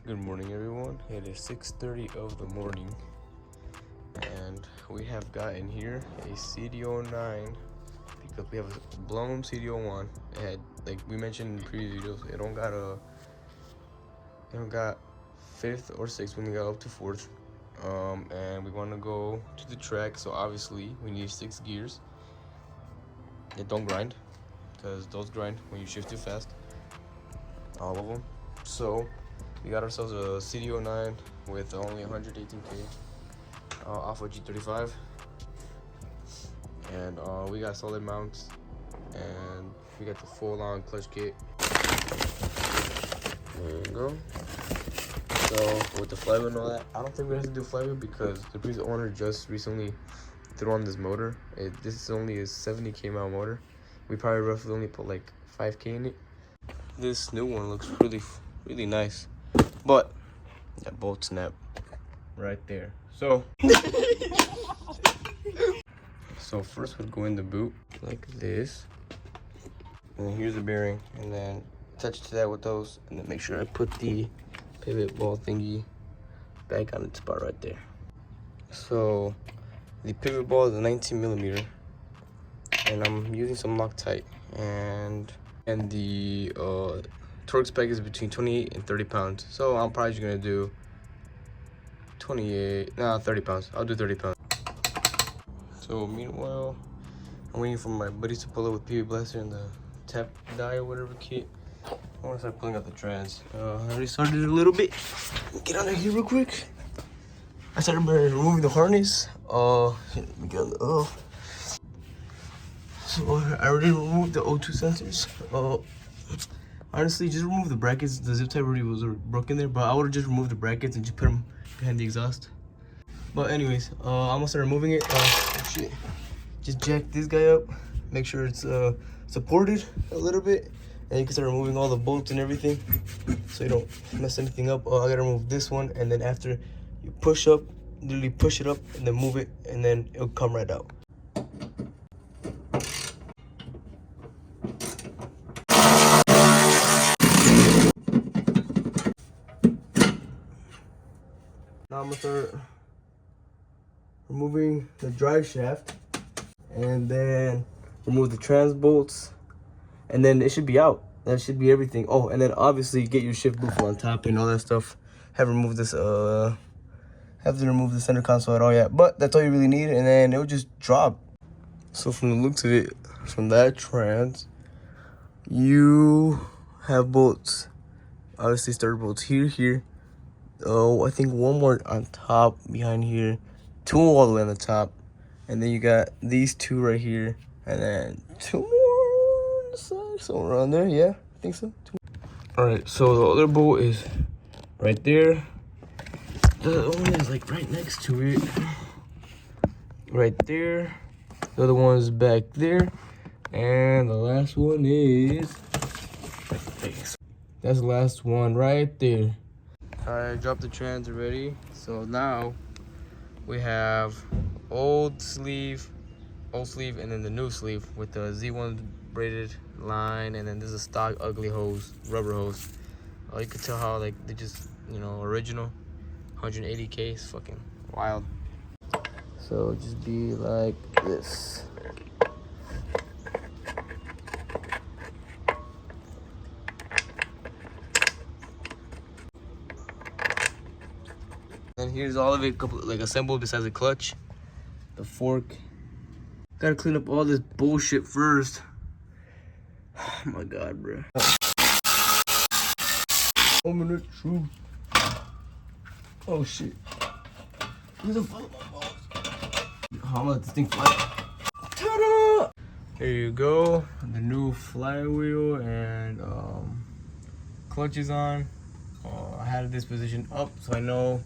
Good morning, everyone. It is 6:30 of the morning, and we have gotten here a CD09 because we have a blown CD01. And like we mentioned in previous videos, it don't got fifth or sixth. We only got up to fourth. And we want to go to the track, so obviously we need 6 gears. They don't grind because those grind when you shift too fast. All of them. So we got ourselves a CD09 with only 118k off of G35, and we got solid mounts, and we got the full-on clutch kit. There you go. So with the flywheel and all that, I don't think we have to do flywheel because the previous owner just recently threw on this motor. This is only a 70k mile motor. We probably roughly only put like 5k in it. This new one looks really nice, but that bolt snap right there. So first we'd go in the boot like this, and then here's the bearing, and then attach to that with those, and then make sure I put the pivot ball thingy back on its spot right there. So the pivot ball is a 19mm, and I'm using some Loctite, and the torque spec is between 28 and 30 pounds. So I'm probably just gonna do 30 pounds. I'll do 30 pounds. So meanwhile, I'm waiting for my buddies to pull up with PB Blaster and the tap die or whatever kit. I want to start pulling out the trans. I already started it a little bit. Get under here real quick. I started by removing the harness. Let me get on the So I already removed the O2 sensors. Honestly, just remove the brackets. The zip tie already was broken there, but I would have just removed the brackets and just put them behind the exhaust. But anyways, I'm gonna start removing it. Shit. Just jack this guy up. Make sure it's supported a little bit, and you can start removing all the bolts and everything, so you don't mess anything up. I gotta remove this one, and then after you push up, literally push it up, and then move it, and then it'll come right out. Now I'm gonna start removing the drive shaft, and then remove the trans bolts, and then it should be out. That should be everything. Oh, and then obviously get your shift booth on top and all that stuff. Have to remove the center console at all yet, but that's all you really need, and then it will just drop. So from the looks of it, from that trans, you have bolts. Obviously starter bolts here. I think one more on top behind here, 2 all the way on the top, and then you got these 2 right here, and then 2 more on the side, somewhere around there. Yeah, I think so. All right, so the other bolt is right there. The other one is like right next to it, right there. The other one is back there, and the last one is right there. That's the last one right there. I dropped the trans already, so now we have old sleeve, and then the new sleeve with the Z1 braided line, and then there's a stock ugly hose, rubber hose. You could tell how like they just, original. 180k is fucking wild. So just be like this. And here's all of it, like assembled besides the clutch, the fork. Gotta clean up all this bullshit first. Oh my god, bro. Moment of truth. Oh shit. There's a fall of my balls. I'm gonna let this thing fly. Ta-da! There you go. The new flywheel and clutch is on. I had this position up so I know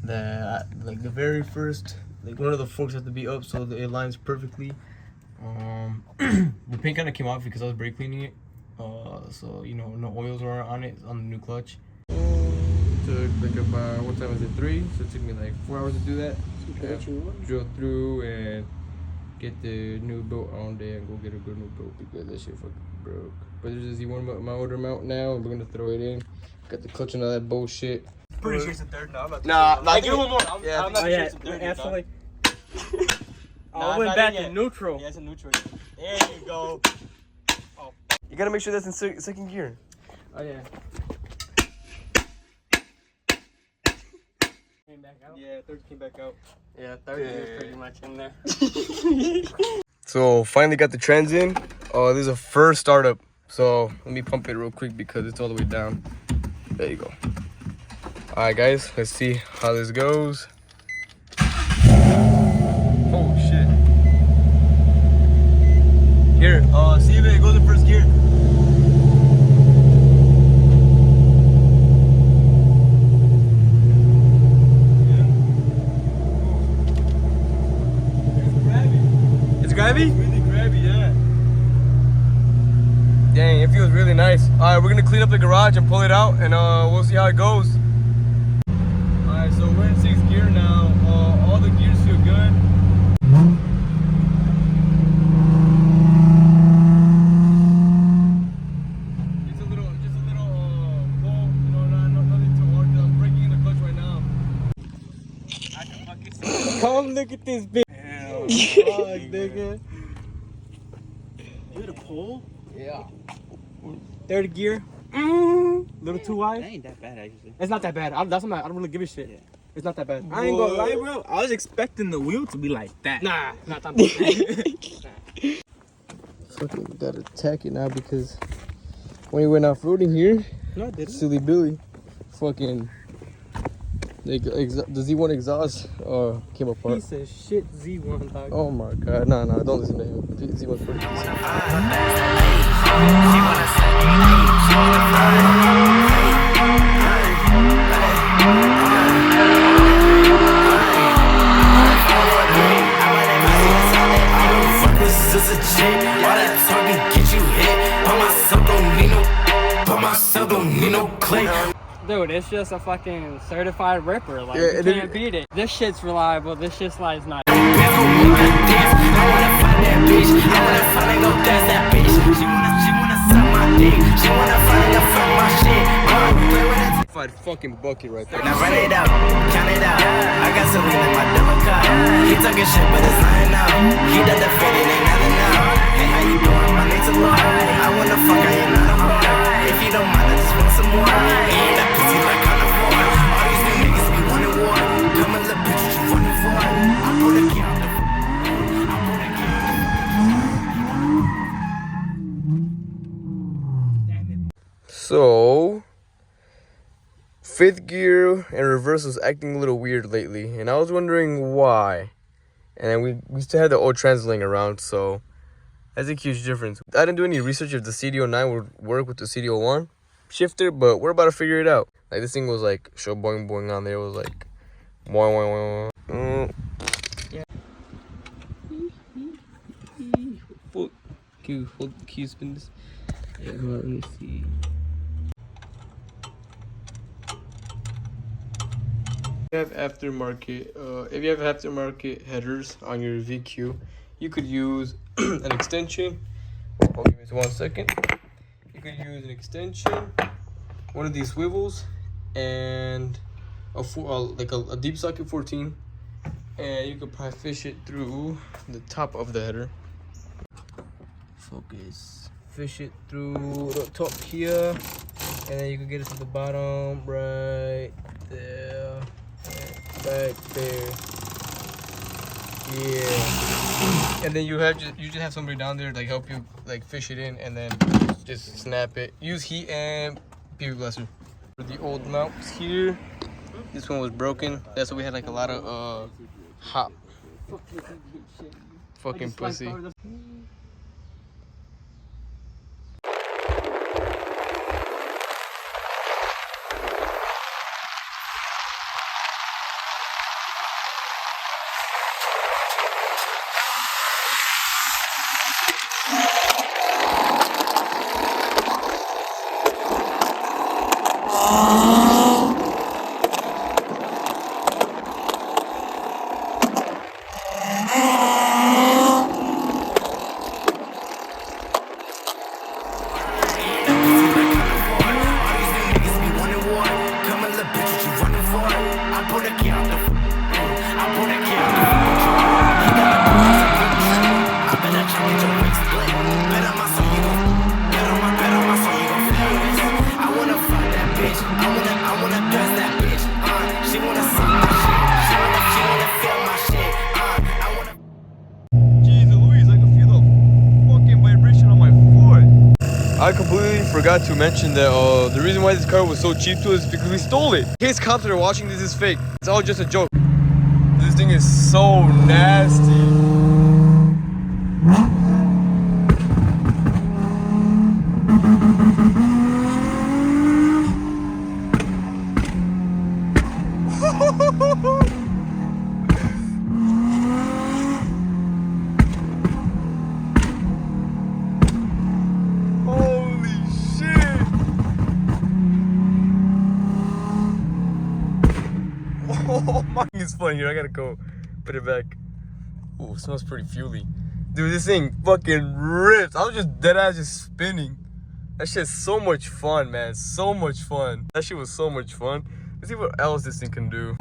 that like the very first, like one of the forks have to be up so that it lines perfectly. The paint kind of came off because I was brake cleaning it, so no oils were on it on the new clutch. It took like about, what time was it, 3? So it took me like 4 hours to do that. Drill through and get the new bolt on there and go get a good new bolt because that shit fucking broke. But there's a Z1 motor mount now, and we're gonna throw it in. Got the clutch and all that bullshit. Pretty sure it's a third. No, I'm not. Nah, give it one more. I'm not sure it's a third. Absolutely. I went back to neutral. Yeah, it's a neutral. There you go. You gotta make sure that's in second gear. Oh yeah. Came back out. Yeah, third came back out. Yeah, third is pretty much in there. So finally got the trans in. Oh, this is a first startup. So let me pump it real quick because it's all the way down. There you go. All right, guys, let's see how this goes. Oh shit! Here, see if it goes in first gear. It's grabby? It's really grabby, yeah. Dang, it feels really nice. Alright, we're gonna clean up the garage and pull it out and we'll see how it goes. Alright, so we're in 6th gear now. All the gears feel good. Just a little pull, you know, nothing too hard. I'm breaking in the clutch right now. Come look at this bitch. Fuck, nigga. You had a pull? Yeah. Third gear. Little too wide. That ain't that bad actually. It's not that bad. I don't really give a shit. Yeah. It's not that bad. I ain't gonna lie, bro. I was expecting the wheel to be like that. Nah, not that bad. Fucking gotta tack it now because when we went off-roading here, No, I didn't. Silly Billy, fucking the Z1 exhaust came apart. Piece of shit Z1 dog. Oh my god, nah, don't listen to him. Z1's pretty decent. This is a chick, all that talking get you hit. But myself don't need no click. Dude, it's just a fucking certified ripper. Like, Yeah, you can't beat it. This shit's reliable. This shit's like not. I wanna find that bitch. I wanna find and go dance that bitch. She wanna suck my dick. She wanna find and fuck my shit. Fucking bucket right there. Now run it out, count it out. I got something in my double cup. He talking shit, but it's lying out. He done the fit, it ain't nothing now. Hey, how you doing? My name's Alora. I wanna fuck, I ain't not a whore. If you don't mind, I just want some more. He ain't that pussy like carnivore. All these new niggas be wanting war. Come on, little bitch, what you running for? I put a key out the. I put a key out the. So, 5th gear and reverse was acting a little weird lately, and I was wondering why. And then we still had the old trans laying around, so that's a huge difference. I didn't do any research if the CDO9 would work with the CDO1 shifter, but we're about to figure it out. Like, this thing was like show boing boing on there. It was like boing boing boing. Can you hold the key spin this? Yeah, hold on, let me see. If you have aftermarket headers on your VQ, you could use an extension. Hold me 1 second. You could use an extension, one of these swivels, and a deep socket 14, and you could probably fish it through the top of the header. Focus. Fish it through the top here, and then you can get it to the bottom right there. Right there. Yeah. And then you just have somebody down there like help you like fish it in, and then just snap it. Use heat and PV blaster. For the old mounts here, this one was broken. That's why we had like a lot of hot fucking pussy. I wanna dress that bitch. She wanna suck my shit. She wanna feel my shit. I wanna. Jeez Louise, I can feel the fucking vibration on my foot. I completely forgot to mention that the reason why this car was so cheap to us is because we stole it. In case cops are watching, this is fake. It's all just a joke. This thing is so nasty. Holy shit! Oh my, it's funny here. I gotta go put it back. Ooh, it smells pretty fuely. Dude, this thing fucking rips. I was just dead ass just spinning. That shit's so much fun, man. So much fun. That shit was so much fun. Let's see what else this thing can do.